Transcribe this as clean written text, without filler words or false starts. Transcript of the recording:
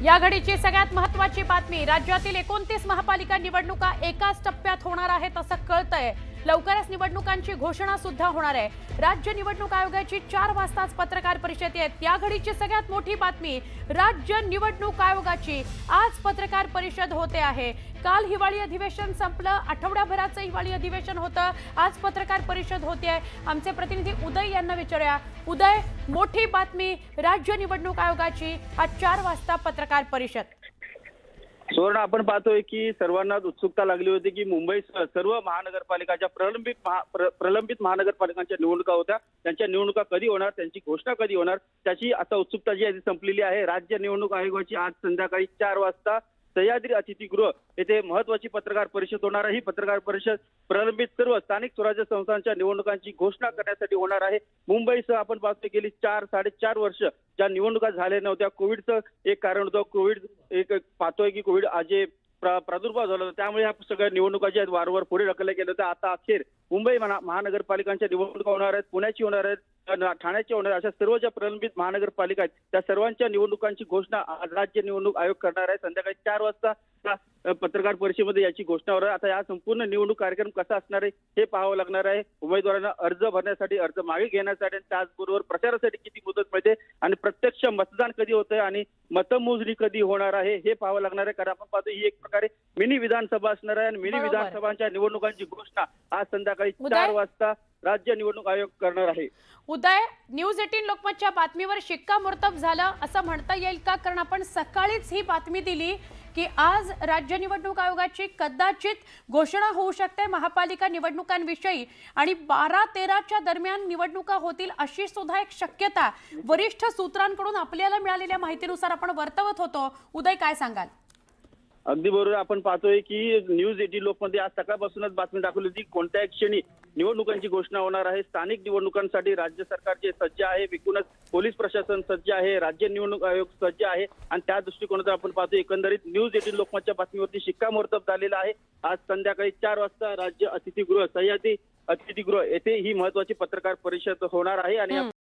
या घडीची सगळ्यात महत्त्वाची बातमी, राज्यातील 29 महापालिका निवडणुका एकाच टप्प्यात होणार आहेत असं कळतंय। लवकरच निवडणुकांची घोषणा सुद्धा होणार आहे। राज्य निवडणूक आयोगाची 4 वाजताच पत्रकार परिषद आहे। या घडीची सगळ्यात मोठी बातमी, राज्य निवडणूक आयोगाची आज पत्रकार परिषद होते आहे। काल हिवाळी अधिवेशन संपलं, आठवड्याभराचं हिवाळी अधिवेशन होतं, आज पत्रकार परिषद होते आहे। आमचे प्रतिनिधी उदय यांना विचारूया। उदय, मोठी बातमी, राज्य निवडणूक आयोगाची आज 4 वाजता पत्रकार परिषद। सुवर्ण, आपण पाहतोय की सर्वांनाच उत्सुकता लागली होती की मुंबई सर्व महानगरपालिकाच्या प्रलंबित महानगरपालिकांच्या निवडणुका होत्या, त्यांच्या निवडणुका कधी होणार, त्यांची घोषणा कधी होणार, त्याची आता उत्सुकता जी आहे ती संपलेली आहे। राज्य निवडणूक आयोगाची आज संध्याकाळी 4 वाजता सह्याद्री अतिथीगृह येथे महत्वाची पत्रकार परिषद होणार आहे। ही पत्रकार परिषद प्रलंबित सर्व स्थानिक स्वराज्य संस्थांच्या निवडणुकांची घोषणा करण्यासाठी होणार आहे। मुंबईसह आपण पाहतोय गेली 4-4.5 वर्ष ज्या निवडणुका झाल्या नव्हत्या, कोविडचं एक कारण होतं। पाहतोय की कोविड आज प्रादुर्भाव झाला होता, त्यामुळे ह्या सगळ्या निवडणुका ज्या आहेत वारंवार पुढे ढकलल्या गेल्या होत्या। आता अखेर मुंबई महानगरपालिकांच्या निवडणुका होणार आहेत, पुण्याची होणार आहेत, ठाण्याच्या होणार, अशा सर्व ज्या प्रलंबित महानगरपालिका आहेत त्या सर्वांच्या निवडणुकांची घोषणा आज राज्य निवडणूक आयोग करणार आहे। संध्याकाळी 4 वाजता पत्रकार परिषदेमध्ये याची घोषणा होणार आहे। आता या संपूर्ण निवडणूक कार्यक्रम कसा असणार आहे हे पाहावं लागणार आहे। उमेदवारांना अर्ज भरण्यासाठी, अर्ज मागे घेण्यासाठी, त्याचबरोबर प्रचारासाठी किती मुदत मिळते आणि प्रत्यक्ष मतदान कधी होतंय आणि मतमोजणी कधी होणार आहे हे पाहावं लागणार आहे। कारण आपण पाहतो ही एक प्रकारे मिनी विधानसभा असणार आहे आणि मिनी विधानसभांच्या निवडणुकांची घोषणा आज संध्याकाळी 4 वाजता राज्य निवडणूक आयोग करणार आहे। उदय, न्यूज 18 लोकमतच्या बातमीवर शिक्कामोर्तब झालं असं म्हणता येईल का? कारण आपण सकाळीच ही बातमी दिली की आज राज्य निवडणूक आयोगाची कदाचित घोषणा होऊ शकते महापालिका निवडणुकांविषयी आणि 12-13च्या दरम्यान निवडणुका होतील अशी सुद्धा एक शक्यता वरिष्ठ सूत्रांकडून आपल्याला मिळालेल्या माहितीनुसार आपण वर्तवत होतो। उदय, काय सांगाल? अगदी बरोबर, आपण पाहतोय की न्यूज 18 लोकमध्ये आज सकाळपासूनच बातमी दाखवली होती कोणत्याही क्षणी निवडणुकांची घोषणा होणार आहे। स्थानिक निवडणुकांसाठी राज्य सरकार जे सज्ज आहे, एकूणच पोलीस प्रशासन सज्ज आहे, राज्य निवडणूक आयोग सज्ज आहे आणि त्या दृष्टिकोनातून आपण पाहतोय एकंदरीत न्यूज 18 लोकमतच्या बातमीवरती शिक्कामोर्तब झालेला आहे। आज संध्याकाळी 4 वाजता राज्य अतिथीगृह, सह्याद्री अतिथीगृह येथे ही महत्वाची पत्रकार परिषद होणार आहे आणि